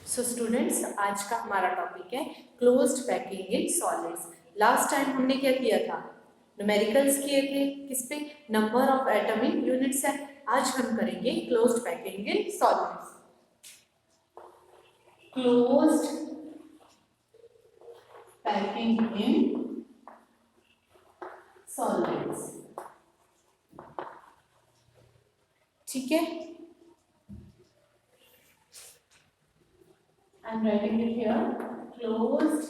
So students, आज का हमारा टॉपिक है closed packing in solids. Last time हमने क्या किया था? न्यूमेरिकल्स किए थे। किस पे? Number of atom in units है। आज हम करेंगे closed packing in solids. Closed packing in solids. ठीक है, I'm writing it here. Closed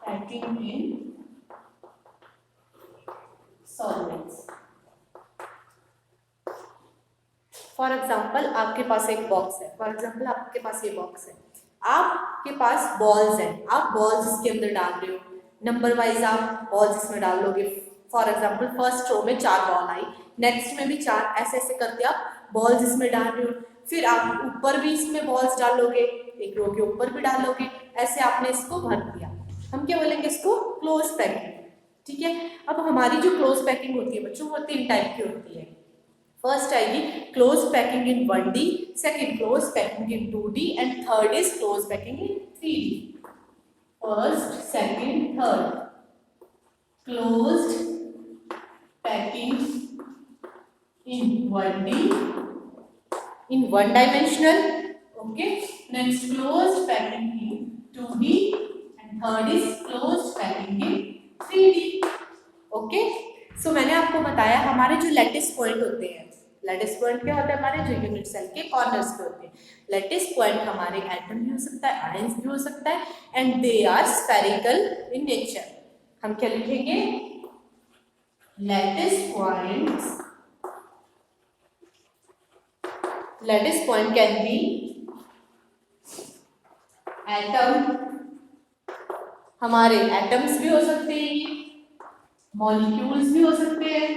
packing in solvents. For example आपके पास एक बॉक्स है। फॉर एग्जाम्पल आपके पास ये बॉक्स है, आपके पास बॉल्स हैं। आप बॉल्स इसके अंदर डाल रहे हो, नंबर वाइज आप बॉल्स इसमें डाल लोगे। फॉर एग्जाम्पल फर्स्ट रो में 4 बॉल आई, नेक्स्ट में भी 4, ऐसे ऐसे करके आप बॉल्स इसमें डाल रहे हो। फिर आप ऊपर भी इसमें बॉल्स डालोगे, एक रो के ऊपर भी डालोगे, ऐसे आपने इसको भर दिया। हम क्या बोलेंगे? इसको क्लोज पैकिंग। ठीक है, अब हमारी जो क्लोज पैकिंग होती है बच्चों, वो 3 टाइप की होती है। फर्स्ट आएगी close packing in 1D, second close packing in 2D and third is close packing in 3D। First, second, third. Closed packing in 1D, in one dimensional, okay, next closed packing in 2D and third is closed packing in 3D, okay। so मैंने आपको बताया हमारे जो lattice point होते हैं, lattice point क्या होता है? हमारे जो यूनिट सेल के कॉर्नर्स पे होते हैं। लैटिस पॉइंट हमारे एटम भी हो सकता है, आयंस भी हो सकता है, and they are spherical in nature. हम क्या लिखेंगे? Lattice points, lattice point can be atom, हमारे एटम्स भी हो सकते हैं, मॉलिक्यूल्स भी हो सकते हैं।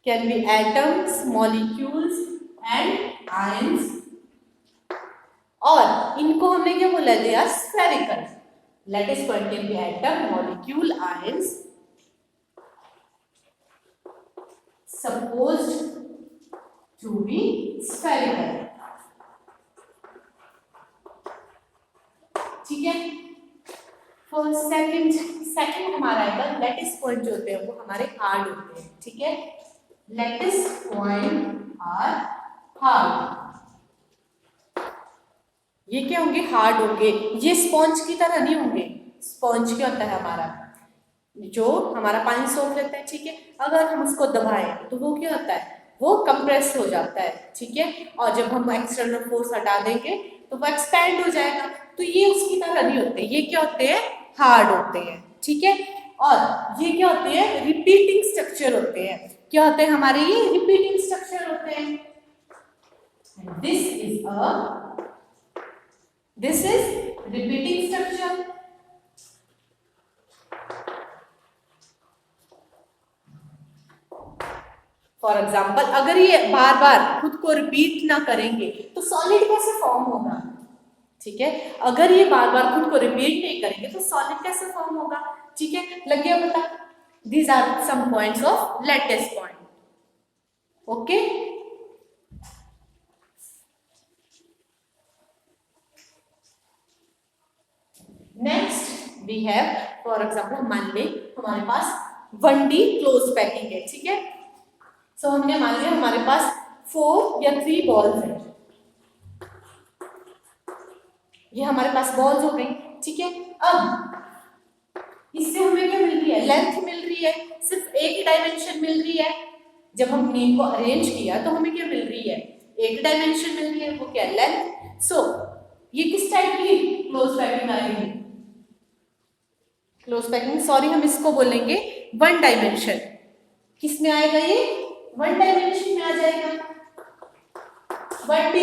Can be atoms, molecules and ions. और इनको हमने क्या बोला? They are spherical. Lattice point can be atom, molecule, ions. Supposed to be spherical। ठीक है, फॉर सेकंड हमारा आएगा लैटिस पॉइंट जो होते हैं वो हमारे हार्ड होते हैं। ठीक है, लैटिस पॉइंट आर हार्ड। ये क्या होंगे? हार्ड होंगे। ये स्पॉन्ज की तरह नहीं होंगे। स्पॉन्ज क्या होता है? हमारा जो हमारा पानी सोख लेता है, ठीक है, अगर हम उसको दबाएं तो वो क्या होता है? वो कंप्रेस हो जाता है। ठीक है, और जब हम एक्सटर्नल फोर्स हटा देंगे तो वो एक्सपैंड हो जाएगा। तो ये उसकी तरह नहीं होते, ये क्या होते हैं? हार्ड होते हैं। ठीक है, और ये क्या होते हैं? रिपीटिंग स्ट्रक्चर होते हैं। क्या होते हैं हमारे? ये रिपीटिंग स्ट्रक्चर होते हैं। This is repeating structure. For example अगर ये बार बार खुद को रिपीट ना करेंगे तो सॉलिड कैसे फॉर्म होगा? ठीक है, अगर ये बार बार खुद को रिपीट नहीं करेंगे तो सॉलिड कैसे फॉर्म होगा? ठीक है, लग गया पता? These are some points of lattice point. Okay, next we have, for example मान लें हमारे पास 1D क्लोज पैकिंग है। ठीक है, सो हमने मान लिया हमारे पास 4 या 3 बॉल्स हैं। ये हमारे पास बॉल्स हो गई। ठीक है, अब इससे हमें क्या मिल रही है? लेंथ मिल रही है, सिर्फ एक ही डायमेंशन मिल रही है। जब हमने इनको अरेंज किया तो हमें क्या मिल रही है? एक डायमेंशन मिल रही है, वो क्या? लेंथ। सो ये किस टाइप की क्लोज पैकिंग आएगी? क्लोज पैकिंग, सॉरी हम इसको बोलेंगे 1 डायमेंशन। किस में आएगा ये? 1 डायमेंशन में आ जाएगा। 1D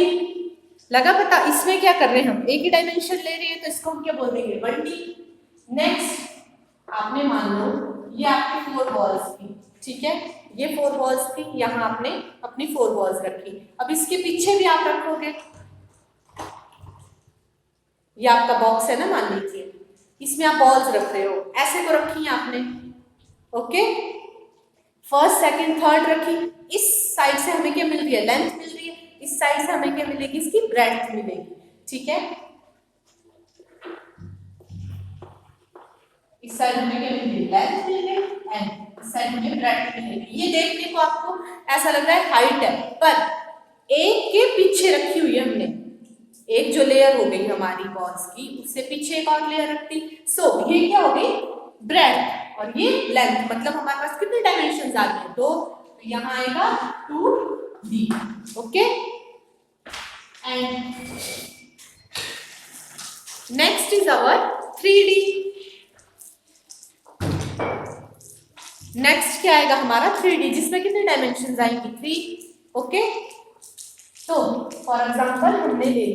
लगा पता? इसमें क्या कर रहे हैं? हम एक ही डायमेंशन ले रहे हैं तो इसको हम क्या बोल देंगे? 1D। नेक्स्ट आपने मान लो ये आपकी 4 बॉल्स थी। ठीक है, ये 4 बॉल्स थी, यहाँ आपने अपनी 4 बॉल्स रखी। अब इसके पीछे भी आप रखोगे, ये आपका बॉक्स है ना, मान लीजिए, इसमें आप बॉल्स रख रहे हो, ऐसे तो रखी है आपने। ओके, फर्स्ट, सेकंड, थर्ड रखी। इस साइड से हमें क्या मिल रही है? लेंथ मिल रही है। इस साइड से हमें क्या मिलेगी? इसकी ब्रेड्थ मिलेगी। ठीक है, इस साइड हमें क्या मिल गई, लेंथ मिल गई, एंड इस साइड हमें ब्रेड्थ मिल गई। ये देखने को आपको ऐसा लग रहा है हाइट है, पर एक के पीछे रखी हुई है हमने, एक जो लेयर हो गई हमारी बॉल्स की, उससे पीछे एक और लेयर रखती। सो ये क्या हो गई, ब्रेड्थ, और ये लेंथ, मतलब हमारे पास कितने डायमेंशंस आ गए, तो यहाँ आएगा 2D। Okay, and next is our 3D। Next क्या आएगा हमारा 3D, जिसमें कितने डायमेंशंस आएंगी, 3। ओके, तो फॉर एग्जांपल हमने ले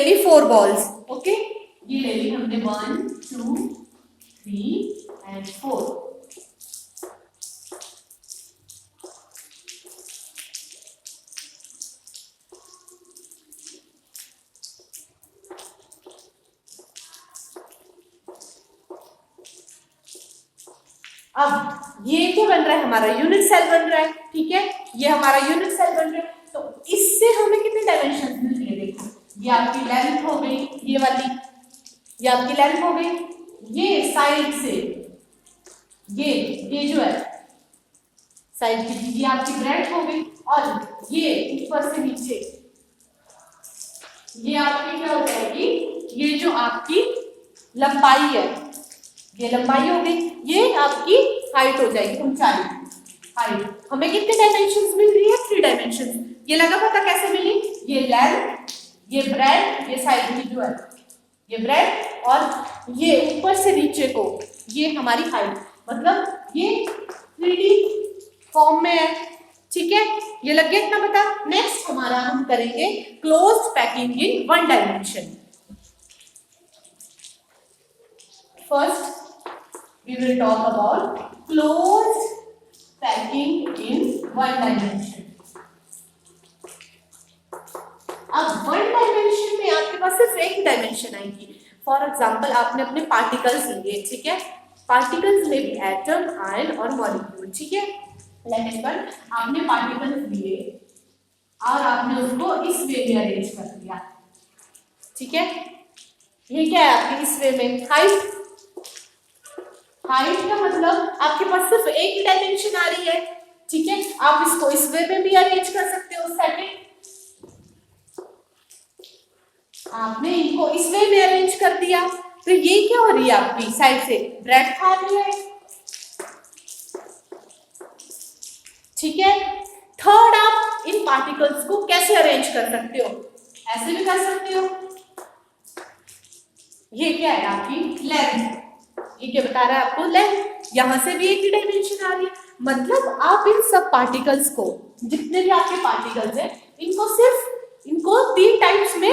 ली 4 बॉल्स। ओके, ये ले ली हमने 1 2 3 एंड 4। अब ये क्या बन रहा है, हमारा यूनिट सेल बन रहा है। ठीक है, ये हमारा यूनिट सेल बन रहा है, तो इससे हमें कितने डायमेंशन मिल रहे हैं, देखो ये आपकी लेंथ हो गई, ये वाली, ये आपकी लेंथ हो गई, ये साइड से ये जो है साइड की, ये आपकी ब्रेड्थ हो गई, और ये ऊपर से नीचे ये आपकी क्या हो जाएगी, ये जो आपकी लंबाई है, ये लंबाई हो गई, ये आपकी हाइट हो जाएगी, ऊंचाई, हाइट। हमें कितने डायमेंशंस मिल रही है, 3 डायमेंशंस। ये लगा पता कैसे मिली, ये लेंथ, ये ब्रेड्थ, ये साइड की जो है ये ब्रेड्थ, और ये ऊपर से नीचे को ये हमारी हाइट, मतलब ये 3D फॉर्म में है। ठीक है, ये लग गया इतना पता। नेक्स्ट हमारा हम करेंगे closed packing in 1 dimension. First we will talk about closed packing in 1 dimension. अब 1 डायमेंशन में आपके पास सिर्फ एक डायमेंशन आएगी। फॉर एग्जांपल आपने अपने पार्टिकल्स लिए, ठीक है, पार्टिकल्स में भी एटम, आयन और मॉलिक्यूल। ठीक है, आपने पार्टिकल्स लिए और आपने उसको इस वे में अरेंज कर दिया। ठीक है, ये क्या है आपकी इस वे में हाइट। हाइट का मतलब आपके पास सिर्फ एक ही डायमेंशन आ रही है। ठीक है, आप इसको इस वे में भी अरेंज कर सकते हो। सेकंड, आपने इनको इस वे में अरेंज कर दिया, तो ये क्या हो रही है आपकी साइड से ब्रेड्थ आ रही है। ठीक है, थर्ड, आप इन पार्टिकल्स को कैसे अरेंज कर सकते हो, ऐसे भी कर सकते हो। ये क्या है आपकी लेंथ, ये क्या बता रहा है आपको, लेंथ। यहां से भी एक ही डायमेंशन आ रही है, मतलब आप इन सब पार्टिकल्स को, जितने भी आपके पार्टिकल्स हैं, इनको 3 टाइप्स में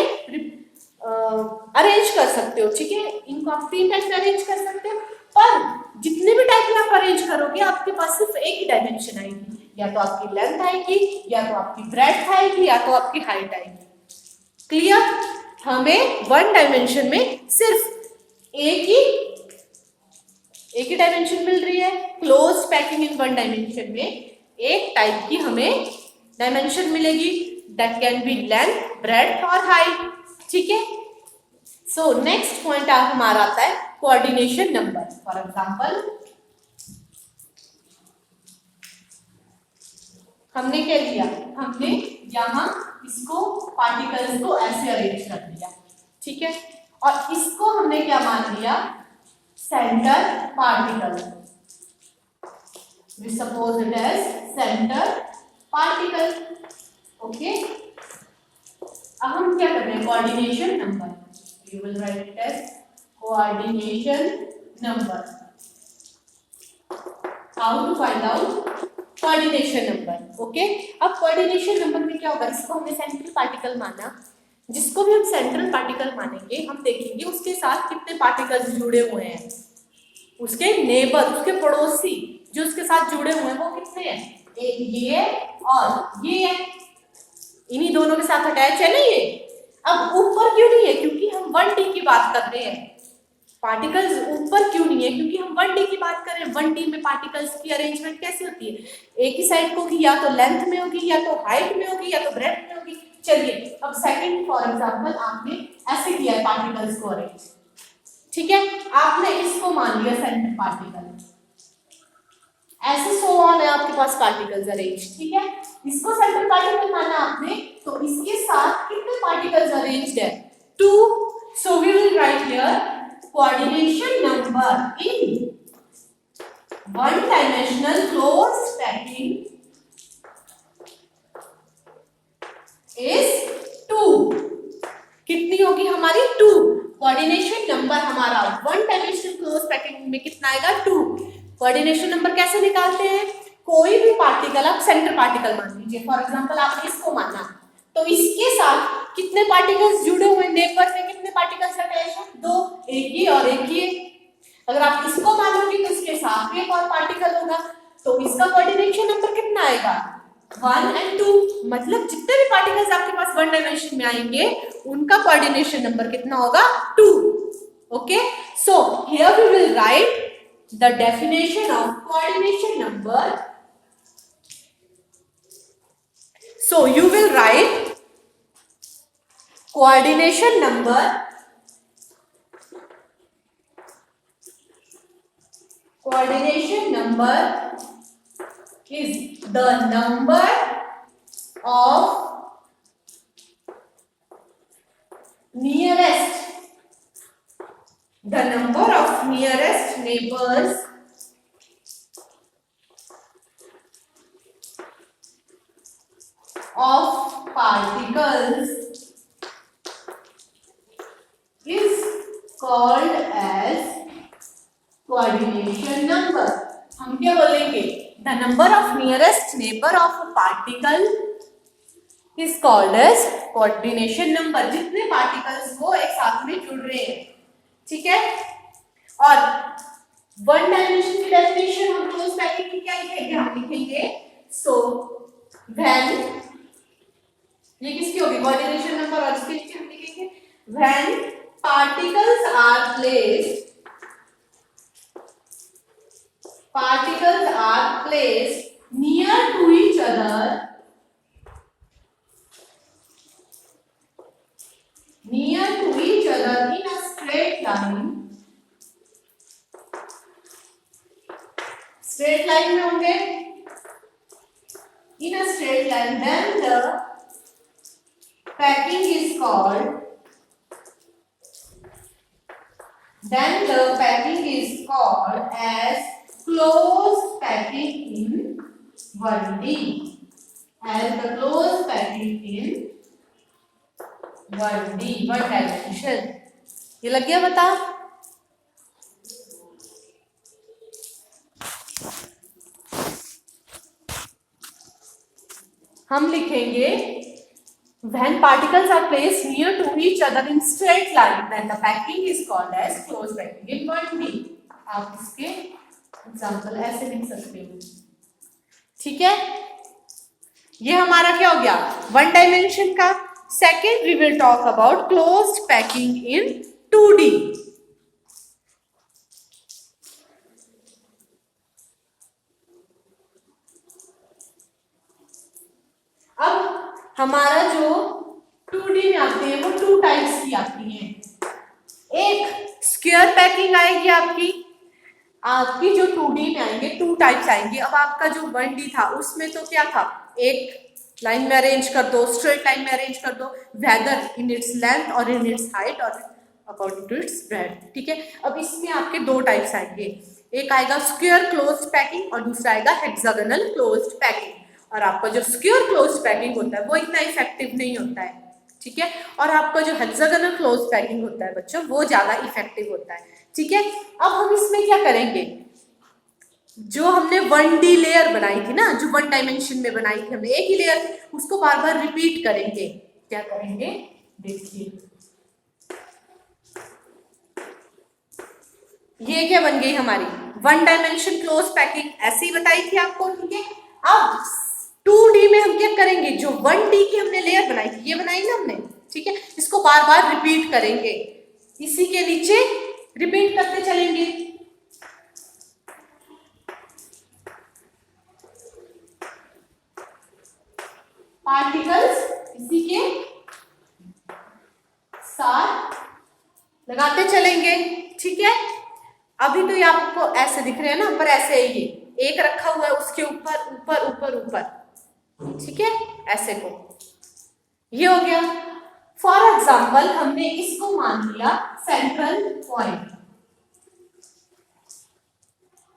अरेंज कर सकते हो। ठीक है, इनको आप 3 टाइप में अरेंज कर सकते हो, पर जितने भी टाइप में आप अरेंज करोगे आपके पास सिर्फ एक ही डायमेंशन आएगी, या तो आपकी लेंथ आएगी, या तो आपकी ब्रेड्थ आएगी, या तो आपकी हाइट आएगी। क्लियर, हमें 1 डायमेंशन में सिर्फ एक ही डायमेंशन मिल रही है। क्लोज पैकिंग इन 1 डायमेंशन में एक टाइप की हमें डायमेंशन मिलेगी, that can be length, breadth और हाइट। ठीक है, सो नेक्स्ट पॉइंट हमारा आता है कोऑर्डिनेशन नंबर। फॉर एग्जांपल हमने क्या किया, हमने यहां इसको पार्टिकल्स को ऐसे अरेंज कर दिया। ठीक है, और इसको हमने क्या मान लिया, centre particle. We suppose it as center particle. Okay. अब हम क्या कर रहे हैं, coordination number. You will write it as coordination number. How to find out coordination number? Okay. अब कोऑर्डिनेशन नंबर में क्या होगा, इसको हमने सेंट्रल पार्टिकल माना, जिसको भी हम सेंट्रल पार्टिकल मानेंगे, हम देखेंगे उसके साथ कितने पार्टिकल्स जुड़े हुए हैं, उसके नेबर, उसके पड़ोसी जो उसके साथ जुड़े हुए हैं वो कितने हैं, एक ये और ये है, इन्हीं दोनों के साथ अटैच है ना ये। अब ऊपर क्यों नहीं है, क्योंकि हम 1D की बात कर रहे हैं, पार्टिकल्स ऊपर क्यों नहीं है? क्योंकि हम 1D की बात कर रहे हैं। 1D में पार्टिकल्स की अरेंजमेंट कैसे होती है? एक ही साइड को होगी, या तो लेंथ में होगी, या तो हाइट में होगी, या तो ब्रेड्थ में होगी। चलिए अब सेकंड फॉर एग्जांपल आपने ऐसे किया है पार्टिकल्स को अरेंज, ठीक है, आपने इसको मान लिया सेंटर पार्टिकल, ऐसे सो ऑन है आपके पास पार्टिकल्स अरेंज, ठीक है, इसको सेंटर पार्टिकल माना आपने, तो इसके साथ कितने पार्टिकल्स अरेंज्ड है? 2. So we will write here coordination number in one dimensional closed packing is 2. कितनी होगी हमारी? 2. कोऑर्डिनेशन नंबर हमारा वन डायमेंशनल क्लोज पैकिंग में कितना आएगा? 2. कोऑर्डिनेशन नंबर कैसे निकालते हैं? कोई भी पार्टिकल आप सेंटर पार्टिकल मान लीजिए, फॉर एग्जांपल आपने इसको माना, तो इसके साथ कितने पार्टिकल्स जुड़े हुए, नेबर में कितने पार्टिकल्स अटैच हैं? 2, एक ही और एक ही। अगर आप इसको मानोगे तो इसके साथ भी एक और पार्टिकल होगा, तो इसका कोऑर्डिनेशन नंबर कितना आएगा? 1 and 2। मतलब जितने भी पार्टिकल्स आपके पास वन डायमेंशन में आएंगे उनका कोऑर्डिनेशन नंबर कितना होगा? 2। Okay, so here we will write the definition of coordination number. So you will write coordination number is the number of nearest neighbors of particles is called as coordination number. हम क्या बोलेंगे? The number of nearest neighbor of a particle is called as coordination number. जितने particles वो एक साथ में जुड़ रहे हैं, ठीक है। और वन डायमेंशन की डेफिनेशन हम क्लोज पैकिंग की क्या लिखेंगे? हम लिखेंगे सो व्हेन, ये किसकी होगी? कोऑर्डिनेशन नंबर, और इसके नीचे हम लिखेंगे when particles are placed near to each other in a straight line में होंगे, in a straight line, then the packing is called as closed packing in 1D, as the closed packing in 1D, one dimension. ये लग गया बता? हम लिखेंगे when particles are placed near to each other in straight line, then the packing is called as closed packing in 1D. आप इसके example ऐसे लिख सकते हो, ठीक है। ये हमारा क्या हो गया? वन डायमेंशन का। Second we will talk about closed packing in 2D. अब हमारा जो 2D में आते हैं वो 2 टाइप्स की आती हैं। एक स्क्वायर पैकिंग आएगी आपकी जो 2D में आएंगे 2 टाइप्स आएंगे। अब आपका जो 1D था उसमें तो क्या था? एक लाइन में अरेंज कर दो, स्ट्रेट लाइन में अरेंज कर दो, वेदर इन इट्स लेंथ और इन इट्स हाइट और अकॉर्डिंग टू इट्स ब्रेड्थ, ठीक है। अब इसमें आपके 2 टाइप्स आएंगे, एक आएगा स्क्वायर क्लोज्ड पैकिंग और दूसरा आएगा हेक्सागोनल क्लोज्ड पैकिंग। और आपका जो स्क्वायर क्लोज्ड पैकिंग होता है वो इतना इफेक्टिव नहीं होता है, ठीक है। और आपका जो हेक्सागोनल क्लोज्ड पैकिंग होता है बच्चों वो ज्यादा इफेक्टिव होता है, ठीक है। अब हम इसमें क्या करेंगे? जो हमने 1D लेयर बनाई थी ना, जो वन डायमेंशन में बनाई थी हमने एक ही लेयर, उसको बार बार रिपीट करेंगे। क्या करेंगे? देखिए ये क्या बन गई हमारी वन डायमेंशन क्लोज पैकिंग, ऐसे ही बताई थी आपको, ठीक है। अब 2D में हम क्या करेंगे? जो 1D की हमने लेयर बनाई थी, ये बनाई ना हमने, ठीक है, इसको बार बार रिपीट करेंगे। इसी के नीचे रिपीट करते चलेंगे। पार्टिकल्स इसी के साथ लगाते चलेंगे, ठीक है। अभी तो ये आपको ऐसे दिख रहे हैं ना, पर ऐसे ही ये एक रखा हुआ है उसके ऊपर ऊपर ऊपर ऊपर, ठीक है, ऐसे को ये हो गया। फॉर एग्जाम्पल हमने इसको मान लिया सेंट्रल पॉइंट,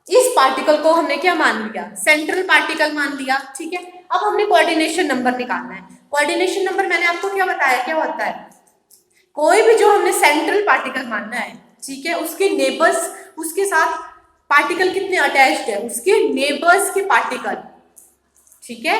इस पार्टिकल को हमने क्या मान लिया, सेंट्रल पार्टिकल मान लिया, ठीक है। अब हमने कोऑर्डिनेशन नंबर निकालना है। कोऑर्डिनेशन नंबर मैंने आपको क्या बताया, क्या होता है, कोई भी जो हमने सेंट्रल पार्टिकल मानना है, ठीक है, उसके नेबर्स, उसके साथ पार्टिकल कितने अटैच्ड है, उसके नेबर्स के पार्टिकल, ठीक है।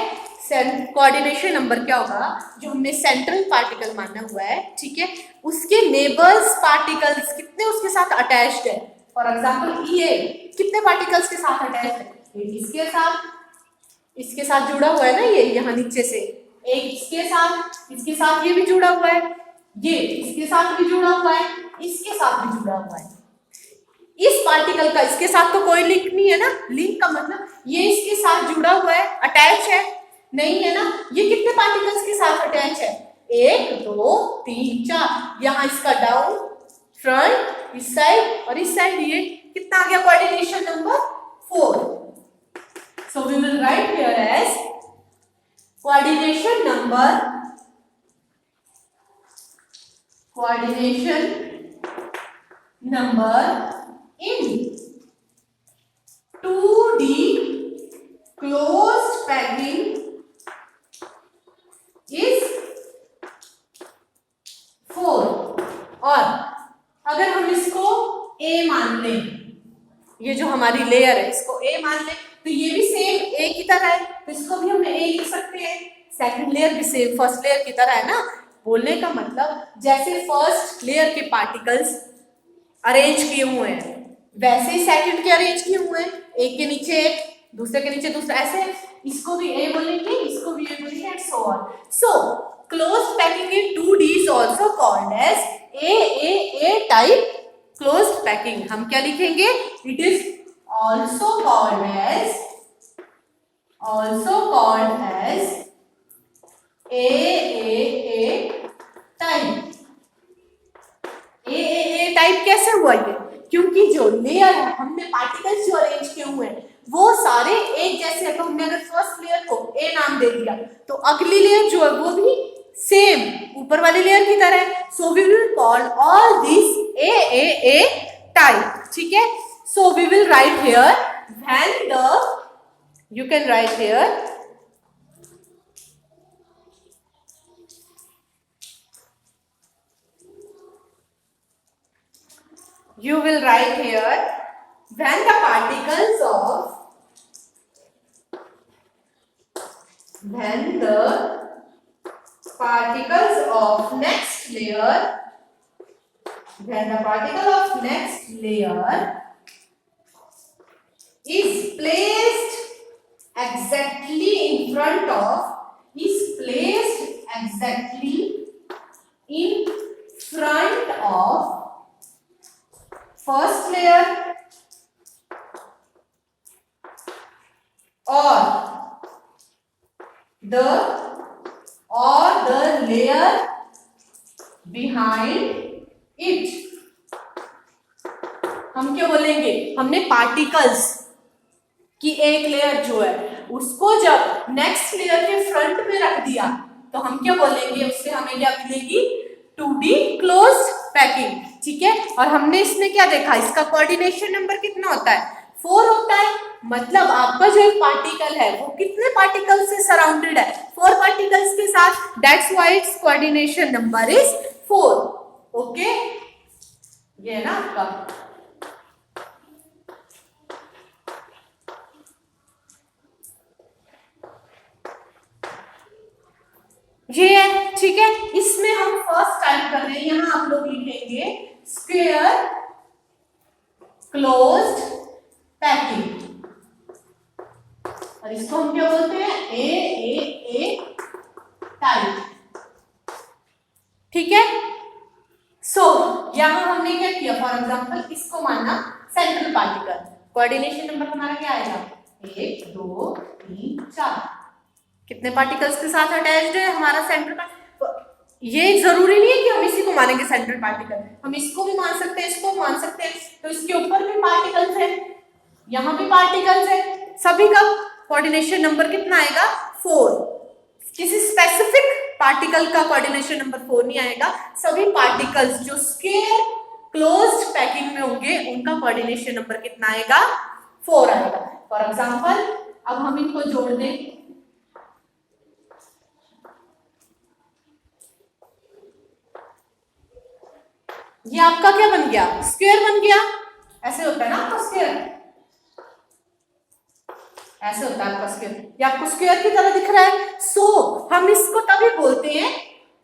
कोऑर्डिनेशन नंबर क्या होगा, जो हमने सेंट्रल पार्टिकल माना हुआ है, ठीक है, उसके नेबर्स पार्टिकल्स कितने उसके साथ अटैच्ड है। फॉर एग्जांपल ये कितने पार्टिकल्स के साथ अटैच्ड है, इसके साथ जुड़ा हुआ है ना, ये यहाँ नीचे से एक इसके साथ ये भी जुड़ा हुआ है, ये इसके साथ भी जुड़ा हुआ है, इसके साथ भी जुड़ा हुआ है। इस पार्टिकल का इसके साथ तो कोई लिंक नहीं है ना, लिंक का मतलब ये इसके साथ जुड़ा हुआ है, अटैच है नहीं है ना। ये कितने पार्टिकल्स के साथ अटैच है, 1 2 3 4, यहाँ इसका डाउन, फ्रंट, इस साइड और इस साइड, ये कितना आ गया, coordination number 4। So we will write here as coordination number in 2D closed packing is 4। और अगर हम इसको A मान लें, ये जो हमारी लेयर है इसको A मान लें, तो ये भी सेम A की तरह है, तो इसको भी हम A लिख सकते हैं। सेकंड लेयर भी सेम फर्स्ट लेयर की तरह है ना। बोलने का मतलब जैसे फर्स्ट लेयर के पार्टिकल्स अरेंज किए हुए हैं, वैसे ही सेकंड के अरेंज किए हुए हैं, एक के नीचे एक, दूसरे के नीचे दूसरा, ऐसे इसको भी A बोलेंगे, इसको भी A बोलेंगे, and so on. So closed packing in 2D is also called as A type closed packing। हम क्या लिखेंगे, it is also called as A type। A type कैसे हुआ ये, क्योंकि जो लेयर है हमने पार्टिकल्स जो अरेंज किए हुए हैं वो सारे एक जैसे है। तो हमने अगर फर्स्ट लेयर को A नाम दे दिया तो अगली लेयर जो है वो भी सेम ऊपर वाली लेयर की तरह है। So we will call all this A type, ठीक है। So we will write here when the, you can write here when the particles of next layer is placed exactly in front of first layer or the layer behind it। हम क्या बोलेंगे, हमने particles की एक layer जो है उसको जब नेक्स्ट लेयर के फ्रंट में रख दिया तो हम क्या बोलेंगे, उससे हमें क्या मिलेगी, 2D क्लोज्ड पैकिंग, ठीक है। और हमने इसमें क्या देखा, इसका कोऑर्डिनेशन नंबर कितना होता है, 4 होता है। मतलब आपका जो एक पार्टिकल है वो कितने पार्टिकल्स से सराउंडेड है, 4 पार्टिकल्स के साथ। That's why it's coordination number is 4। Okay, ये है ना आपका। ये है, ठीक है। इसमें हम फर्स्ट टाइप कर रहे हैं, यहां आप लोग लिखेंगे स्क्वायर क्लोज्ड पैकिंग, और इसको हम क्या बोलते हैं, ए टाइप, ठीक है। सो यहाँ हमने क्या किया, फॉर एग्जाम्पल इसको माना सेंट्रल पार्टिकल, कोऑर्डिनेशन नंबर हमारा क्या आएगा, 1 2 3 4। कितने पार्टिकल्स के साथ अटैच्ड है हमारा सेंट्रल पार्टिकल। ये जरूरी नहीं है कि हम इसी को मानेंगे सेंट्रल पार्टिकल, हम इसको भी मान सकते हैं, इसको मान सकते हैं। तो इसके ऊपर भी पार्टिकल्स है, यहाँ भी पार्टिकल्स है, सभी का कोऑर्डिनेशन नंबर कितना आएगा, 4। किसी स्पेसिफिक पार्टिकल का कोऑर्डिनेशन नंबर 4 नहीं आएगा, सभी पार्टिकल्स जो स्क्वायर क्लोज्ड पैकिंग में होंगे उनका कोऑर्डिनेशन नंबर कितना आएगा, 4 आएगा। फॉर एग्जांपल अब हम इनको जोड़ दें, ये आपका क्या बन गया, स्क्वायर बन गया। ऐसे होता है ना आपका स्क्वायर, ऐसे होता है आपका स्क्वायर, ये आपको स्क्वायर की तरह दिख रहा है। सो हम इसको तभी बोलते हैं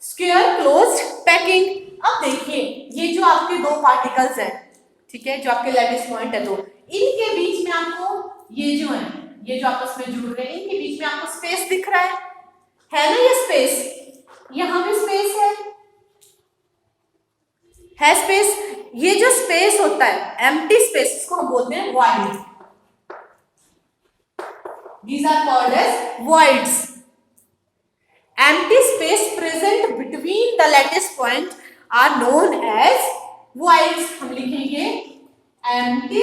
स्क्वायर क्लोज्ड पैकिंग। अब देखिए ये जो आपके दो पार्टिकल्स हैं, ठीक है, जो आपके लैटिस पॉइंट है, दो, इनके बीच में आपको ये जो है, ये जो आपस में जुड़ रहे हैं, इनके बीच में आपको स्पेस दिख रहा है ना, ये स्पेस, यहां भी स्पेस है स्पेस। ये जो स्पेस होता है एम्प्टी स्पेस, इसको हम बोलते हैं void. These are called as voids. Empty space present between the lattice point are known as voids. हम लिखेंगे empty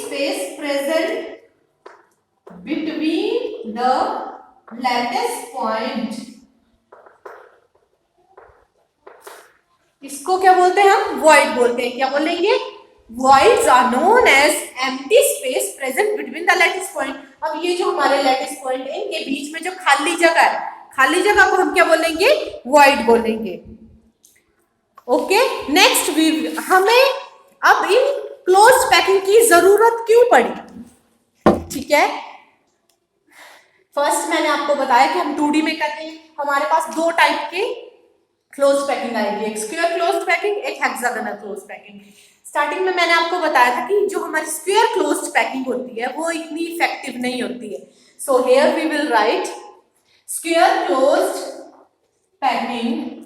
space present between the lattice point, इसको क्या बोलते हैं हम, void बोलते हैं। क्या बोलेंगे, voids are known as empty space present between the lattice point। अब ये जो हमारे lattice point है, इनके बीच में जो खाली जगह है, खाली जगह को हम क्या बोलेंगे, void बोलेंगे। ओके, नेक्स्ट हमें अब इन क्लोज्ड पैकिंग की जरूरत क्यों पड़ी, ठीक है। फर्स्ट मैंने आपको बताया कि हम 2D में करते हैं, हमारे पास दो टाइप के क्लोज्ड पैकिंग आएगी, एक स्क्वायर क्लोज्ड पैकिंग, एक हेक्सागोनल क्लोज्ड पैकिंग। स्टार्टिंग में मैंने आपको बताया था कि जो हमारी स्क्वायर क्लोज्ड पैकिंग होती है वो इतनी इफेक्टिव नहीं होती है। So here we will write square closed packing,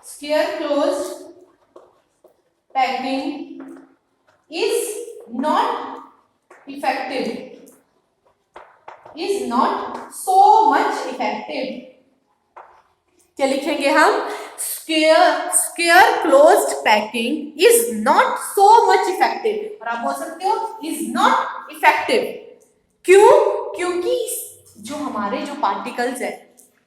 square closed packing is not effective, is not so much effective. क्या लिखेंगे हम, square closed packing is not so much effective, और आप बोल सकते हो इज नॉट इफेक्टिव। क्यों, क्योंकि जो हमारे जो पार्टिकल्स है,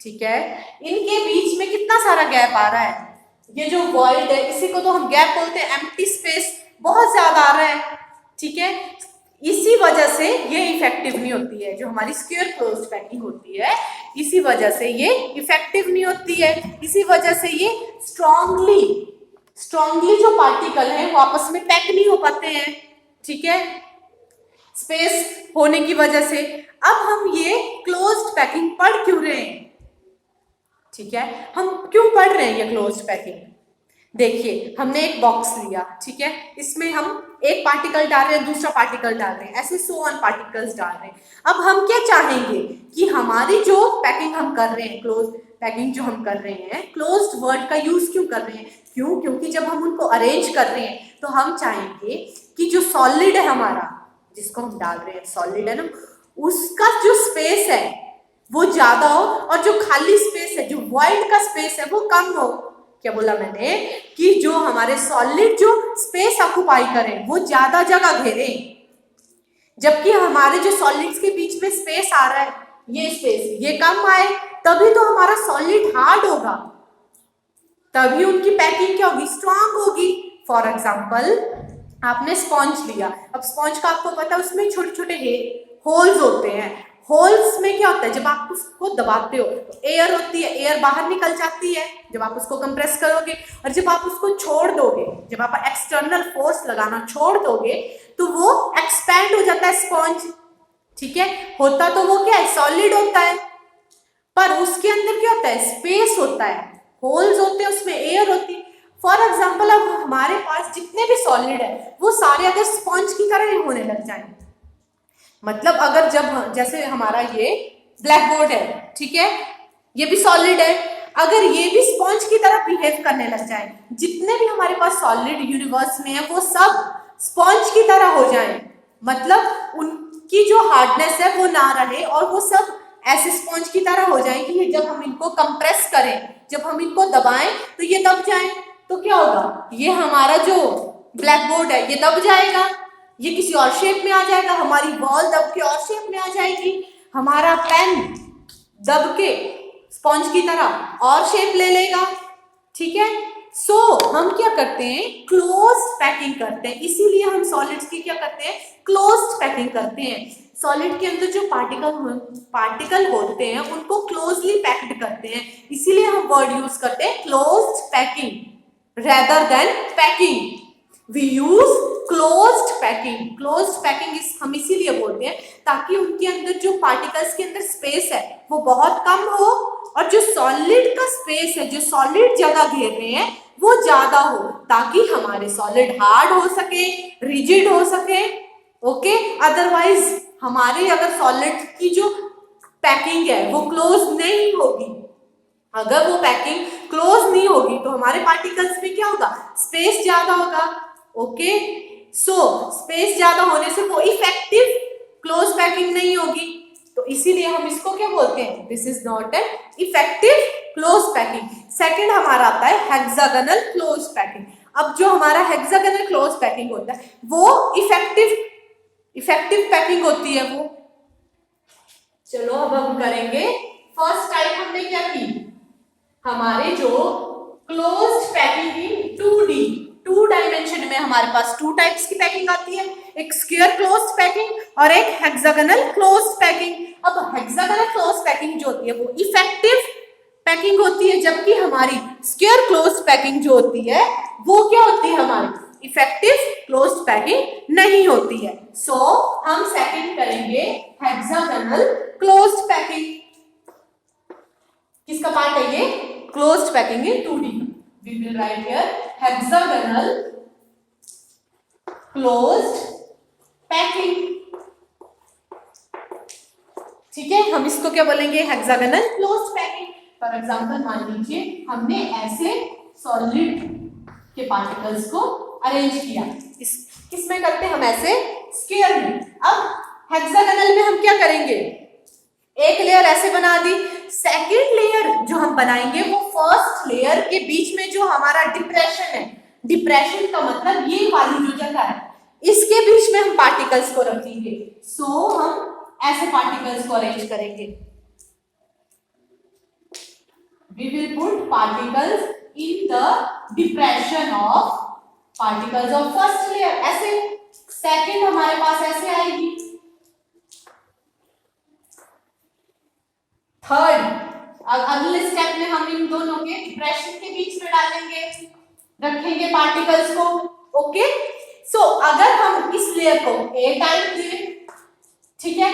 ठीक है, इनके बीच में कितना सारा गैप आ रहा है, ये जो वॉइड है इसी को तो हम गैप बोलते हैं, एम्प्टी स्पेस बहुत ज्यादा आ रहा है, ठीक है। इसी वजह से ये इफेक्टिव नहीं होती है, जो हमारी स्क्वायर क्लोज्ड पैकिंग होती है, इसी वजह से ये इफेक्टिव नहीं होती है। इसी वजह से ये स्ट्रांगली जो पार्टिकल है वो आपस में पैक नहीं हो पाते हैं, ठीक है, स्पेस होने की वजह से। अब हम ये क्लोज्ड पैकिंग पढ़ क्यों रहे हैं, ठीक है, हम क्यों पढ़ रहे हैं ये क्लोज्ड पैकिंग। देखिए हमने एक बॉक्स लिया, ठीक है, इसमें हम एक पार्टिकल डाल रहे हैं, दूसरा पार्टिकल डाल रहे हैं, ऐसे 100 पार्टिकल्स डाल रहे हैं। अब हम क्या चाहेंगे कि हमारी जो पैकिंग हम कर रहे हैं, क्लोज पैकिंग जो हम कर रहे हैं, क्लोज्ड वर्ड का यूज क्यों कर रहे हैं, क्यों, क्योंकि जब हम उनको अरेंज कर रहे हैं तो हम चाहेंगे कि जो सॉलिड है हमारा, जिसको हम डाल रहे हैं सॉलिड है ना, उसका जो स्पेस है वो ज्यादा हो, और जो खाली स्पेस है, जो वॉइड का स्पेस है वो कम हो। क्या बोला मैंने, कि जो हमारे सॉलिड जो स्पेस ऑक्युपाई करें वो ज्यादा जगह घेरें, जबकि हमारे जो सॉलिड्स के बीच में स्पेस आ रहा है, ये स्पेस ये कम आए, तभी तो हमारा सॉलिड हार्ड होगा, तभी उनकी पैकिंग क्या होगी, स्ट्रांग होगी। फॉर एग्जाम्पल आपने स्पॉन्ज लिया, अब स्पॉन्ज का आपको पता है उसमें छोटे छोटे होल्स होते हैं। होल्स में क्या होता है, जब आप उसको दबाते हो तो एयर होती है, एयर बाहर निकल जाती है जब आप उसको कंप्रेस करोगे, और जब आप उसको छोड़ दोगे, जब आप एक्सटर्नल फोर्स लगाना छोड़ दोगे तो वो एक्सपैंड हो जाता है स्पॉन्ज, ठीक है। होता तो वो क्या है, सॉलिड होता है, पर उसके अंदर क्या होता है, स्पेस होता है, होल्स होते हैं, उसमें एयर होती है। फॉर एग्जाम्पल अब हमारे पास जितने भी सॉलिड है वो सारे अगर स्पॉन्ज की तरह ही होने लग जाए, मतलब अगर जब जैसे हमारा ये ब्लैक बोर्ड है, ठीक है, ये भी सॉलिड है। अगर ये भी स्पॉन्ज की तरह बिहेव करने लग जाए, जितने भी हमारे पास सॉलिड यूनिवर्स में है वो सब स्पॉन्ज की तरह हो जाए, मतलब उनकी जो हार्डनेस है वो ना रहे और वो सब ऐसे स्पॉन्ज की तरह हो जाए कि जब हम इनको कंप्रेस करें, जब हम इनको दबाएं तो ये दब जाए, तो क्या होगा, ये हमारा जो ब्लैक बोर्ड है ये दब जाएगा, ये किसी और शेप में आ जाएगा, हमारी बॉल दब के और शेप में आ जाएगी, हमारा पेन दब के स्पॉन्ज की तरह और शेप ले लेगा। ठीक है, सो हम क्या करते हैं, क्लोज्ड पैकिंग करते हैं, इसीलिए हम सॉलिड्स की क्या करते हैं, क्लोज्ड पैकिंग करते हैं। सॉलिड के अंदर जो पार्टिकल होते हैं उनको क्लोजली पैक्ड करते हैं, इसीलिए हम वर्ड यूज करते हैं closed packing rather than packing. We use closed packing. Closed packing हम इसीलिए बोलते हैं ताकि उनके अंदर जो पार्टिकल्स के अंदर स्पेस है वो बहुत कम हो और जो सॉलिड का स्पेस है, जो सॉलिड जगह घेर रहे हैं वो ज्यादा हो, ताकि हमारे सॉलिड हार्ड हो सके, रिजिड हो सके। ओके, अदरवाइज हमारे अगर सॉलिड की जो पैकिंग है वो क्लोज नहीं होगी, अगर वो पैकिंग क्लोज नहीं होगी तो हमारे पार्टिकल्स में क्या होगा, स्पेस ज्यादा होगा। ओके, सो स्पेस ज्यादा होने से वो इफेक्टिव क्लोज पैकिंग नहीं होगी, तो इसीलिए हम इसको क्या बोलते हैं, this is not an effective close packing. Second हमारा आता है हेक्सागोनल क्लोज पैकिंग। अब जो हमारा हेक्सागोनल क्लोज पैकिंग होता है वो इफेक्टिव पैकिंग होती है वो। चलो अब हम करेंगे फर्स्ट टाइप, हमने क्या की, हमारे जो closed packing in 2D, 2 dimension में हमारे पास 2 टाइप्स की पैकिंग आती है, एक स्क्वायर क्लोज्ड पैकिंग और एक हेक्सागोनल क्लोज्ड पैकिंग। अब हेक्सागोनल क्लोज्ड पैकिंग जो होती है वो इफेक्टिव पैकिंग होती है, जबकि हमारी स्क्वायर क्लोज्ड पैकिंग जो होती है वो क्या होती है, हमारी इफेक्टिव क्लोज्ड पैकिंग नहीं होती है। सो हम सेकंड करेंगे हेक्सागोनल क्लोज्ड पैकिंग। किसका पार्ट है ये, closed packing in 2D। We will write here hexagonal closed packing। ठीक है, हम इसको क्या बोलेंगे, hexagonal closed packing. For example मान लीजिए हमने ऐसे सॉलिड के पार्टिकल्स को अरेंज किया, किसमें करते हैं हम, ऐसे स्क्वायर में। अब हेक्सागोनल में हम क्या करेंगे, एक लेयर ऐसे बना दी, सेकंड लेयर जो हम बनाएंगे वो फर्स्ट लेयर के बीच में जो हमारा डिप्रेशन है, डिप्रेशन का मतलब ये वाली जो जगह है, इसके बीच में हम पार्टिकल्स को रखेंगे। सो हम ऐसे पार्टिकल्स को अरेंज करेंगे, we will put particles in the depression of particles of first layer, ऐसे। सेकंड हमारे पास ऐसे आएगी, थर्ड अगले स्टेप में हम इन दोनों के डिप्रेशन के बीच में डालेंगे, रखेंगे पार्टिकल्स को। ओके, सो अगर हम इस लेयर को ए टाइप दें, ठीक है,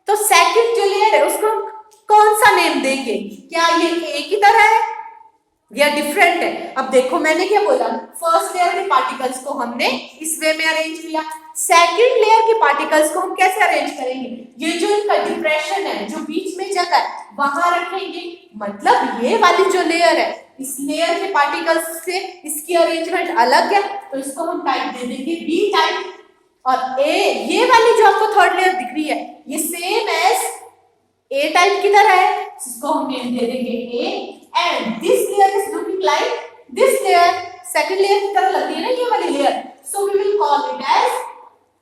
तो सेकंड जो लेयर है उसको हम कौन सा नेम देंगे, क्या ये ए की तरह है या डिफरेंट है। अब देखो मैंने क्या बोला, फर्स्ट लेयर के पार्टिकल्स को हमने इस वे में अरेंज किया, सेकंड लेयर के पार्टिकल्स को हम कैसे अरेंज करेंगे, ये जो इनका डिप्रेशन है, जो बीच में जगह है वहां रखेंगे, मतलब ये वाली जो लेयर है, इस लेयर के पार्टिकल्स से इसकी अरेंजमेंट अलग है, तो इसको हम टाइप दे देंगे बी टाइप। और ए, ये वाली जो आपको थर्ड लेयर दिख रही है ये सेम एज ए टाइप की तरह है, इसको हम नेम दे देंगे A, and this layer is looking like this layer, second layer की तरह लगती है ना ये वाली layer, so we will call it as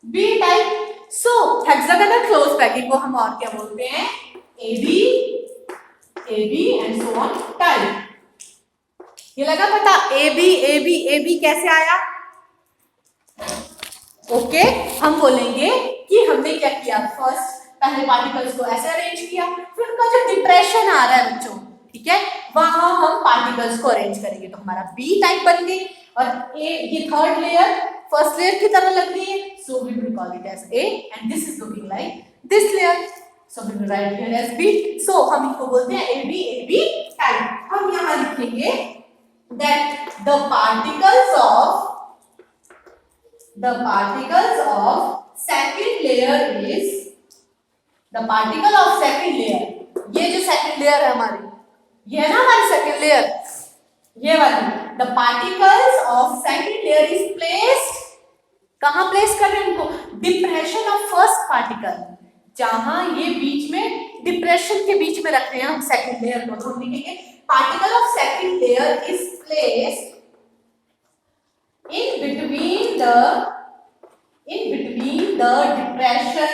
B type. So hexagonal close packing को हम और क्या बोलते हैं, AB and so on type. ये लगा पता, AB कैसे आया। ओके, हम बोलेंगे कि हमने क्या किया, फर्स्ट पहले पार्टिकल्स को ऐसे अरेंज किया, फिर उनका जो डिप्रेशन आ रहा है बच्चों, ठीक है, वहां हम पार्टिकल्स को अरेंज करेंगे, तो हमारा बी टाइप बन गई। और ए, ये थर्ड लेयर फर्स्ट लेयर की तरह लग रही है, so we will call it as A, and this is looking like this layer, so we will write here as B. So हम इसको बोलते हैं AB टाइप। हम यहां लिखेंगे that the particles of second layer is the particle of second layer, ये जो second layer है हमारी, ये है ना हमारी सेकेंड लेयर, ये वाली। The particles of second layer is placed, कहां प्लेस कर रहे हैं इनको? डिप्रेशन ऑफ फर्स्ट पार्टिकल, जहां ये बीच में डिप्रेशन के बीच में रख रहे हैं हम सेकेंड लेयर को। तो हम लिखेंगे particle of second layer is placed in between the depression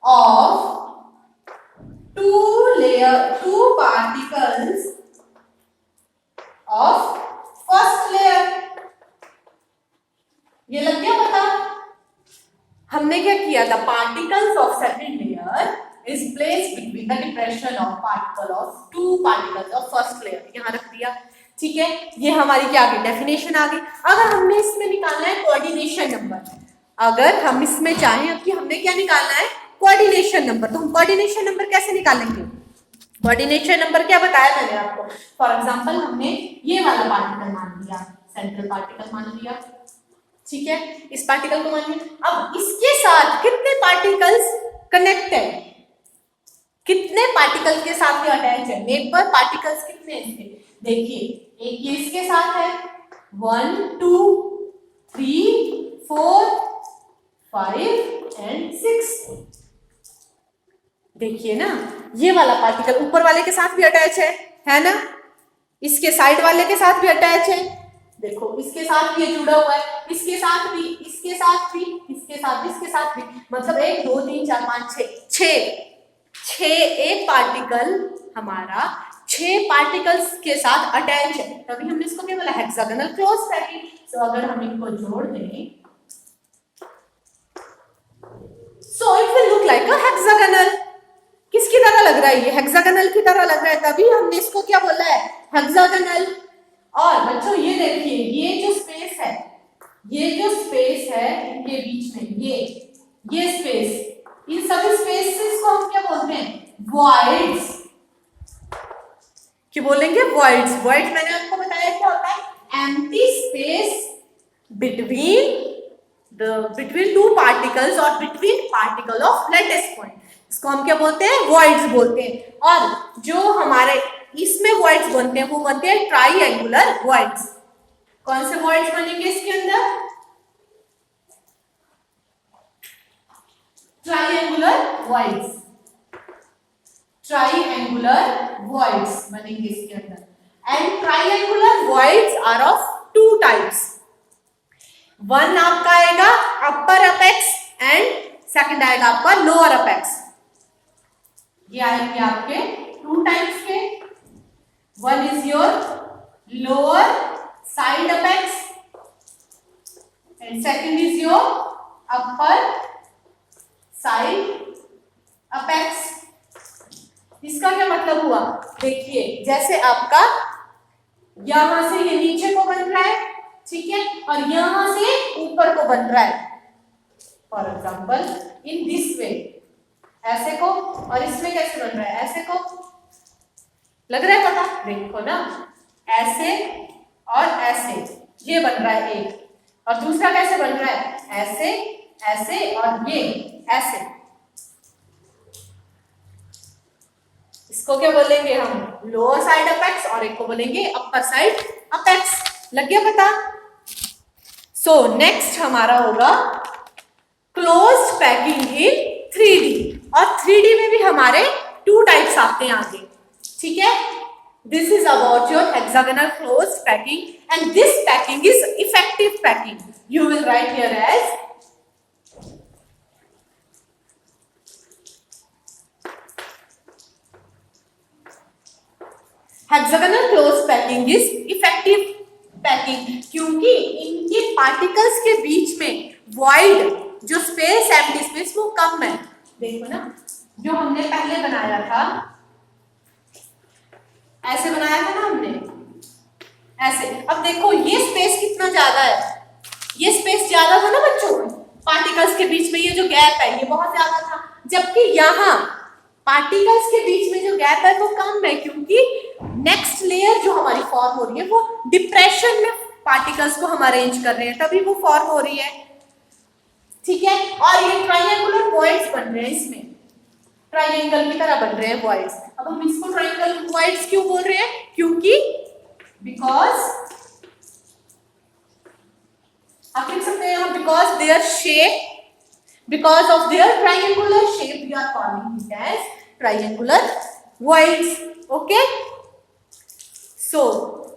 of two particles of first layer। ये लग गया पता? हमने क्या किया था? Particles of second layer is placed between the depression of particle of two particles of first layer, यहां रख दिया। ठीक है, ये हमारी क्या आ गई? डेफिनेशन आ गई। अगर हमने इसमें निकालना है कोऑर्डिनेशन नंबर, अगर हम इसमें चाहें कि हमने क्या निकालना है? कोऑर्डिनेशन नंबर, तो हम कोऑर्डिनेशन नंबर कैसे निकालेंगे? कोऑर्डिनेशन नंबर क्या बताया मैंने आपको? फॉर एग्जांपल हमने ये वाला पार्टिकल मान लिया, सेंट्रल पार्टिकल मान लिया, ठीक है, इस पार्टिकल को मान लिया। अब इसके साथ कितने पार्टिकल्स कनेक्ट है? कितने पार्टिकल के साथ ये अटैच है? नेबर पार्टिकल्स कितने हैं इसके? देखिए, एक ये इसके साथ है 1 2 3 4 5 एंड 6। देखिए ना, ये वाला पार्टिकल ऊपर वाले के साथ भी अटैच है ना? इसके साइड वाले के साथ भी अटैच है। देखो, इसके साथ भी ये जुड़ा हुआ है, इसके साथ भी, इसके साथ भी, इसके साथ भी, इसके साथ भी, मतलब 1 2 3 4 5 6 एक पार्टिकल हमारा 6 पार्टिकल्स के साथ अटैच है, तभी हमने इसको क्या बोला? Hexagonal close packing. तो अगर हम इनको जोड़ दें, so it will look like a hexagonal. किसकी तरह लग रहा है? ये हेक्सागोनल की तरह लग रहा है, तभी हमने इसको क्या बोला है? हेक्सागोनल। और बच्चों ये देखिए, ये जो स्पेस है इनके बीच में, ये स्पेस, इन सभी स्पेसेस को हम क्या बोलते हैं? वॉइड्स। क्या बोलेंगे? वॉइड्स। वॉइड्स मैंने आपको बताया क्या होता है? Empty space between two particles or between particle of lattice point, इसको हम क्या बोलते हैं? वॉइड्स बोलते हैं। और जो हमारे इसमें वॉइड्स बनते हैं वो बनते हैं ट्राइएंगुलर वॉइड्स। कौन से वॉइड्स बनेंगे इसके अंदर? Triangular voids. ट्राइएंगुलर वॉइड्स बनेंगे इसके अंदर। And triangular voids are of 2 types. One आपका आएगा अपर अपेक्स एंड सेकंड आएगा आपका लोअर अपेक्स। ये आएंगे आपके 2 टाइप्स के। One is your lower side apex and second is your upper side apex. इसका क्या मतलब हुआ? देखिए, जैसे आपका यहां से ये नीचे को बन रहा है, ठीक है, और यहां से ऊपर को बन रहा है। For example in this way, ऐसे को, और इसमें कैसे बन रहा है? ऐसे को। लग रहा है पता? देखो ना, ऐसे और ऐसे ये बन रहा है एक, और दूसरा कैसे बन रहा है? ऐसे, ऐसे और ये ऐसे। इसको क्या बोलेंगे हम? लोअर साइड अपेक्स, और एक को बोलेंगे अपर साइड अपेक्स। लग गया पता? सो नेक्स्ट हमारा होगा क्लोज्ड पैकिंग इन 3D, और 3D में भी हमारे 2 टाइप्स आते हैं आगे, ठीक है। This is about your hexagonal closed packing and this packing is effective packing. You will write here as hexagonal closed packing is effective packing, क्योंकि इनके पार्टिकल्स के बीच में वॉइड जो स्पेस, एम्प्टी स्पेस, वो कम है। देखो ना, जो हमने पहले बनाया था, ऐसे बनाया था ना हमने, ऐसे। अब देखो ये स्पेस कितना ज्यादा है, ये स्पेस ज्यादा था ना बच्चों, पार्टिकल्स के बीच में ये जो गैप है ये बहुत ज्यादा था, जबकि यहाँ पार्टिकल्स के बीच में जो गैप है वो कम है, क्योंकि नेक्स्ट लेयर जो हमारी फॉर्म हो रही है वो डिप्रेशन में पार्टिकल्स को हम अरेंज कर रहे हैं, तभी वो फॉर्म हो रही है, ठीक है। और ये ट्रायंगुलर पॉइंट्स बन रहे हैं इसमें, ट्राइंगल की तरह बन रहे हैं वॉइड्स। अब हम इसको ट्राइंगल वॉइड्स क्यों बोल रहे हैं? क्योंकि बिकॉज आप लिख सकते हैं यहाँ because their shape, because of their triangular shape we are calling it as triangular voids. Okay, so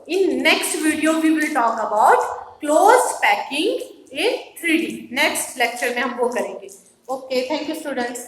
in next video we will talk about closed packing in 3D. next lecture में हम वो करेंगे. Okay, thank you students.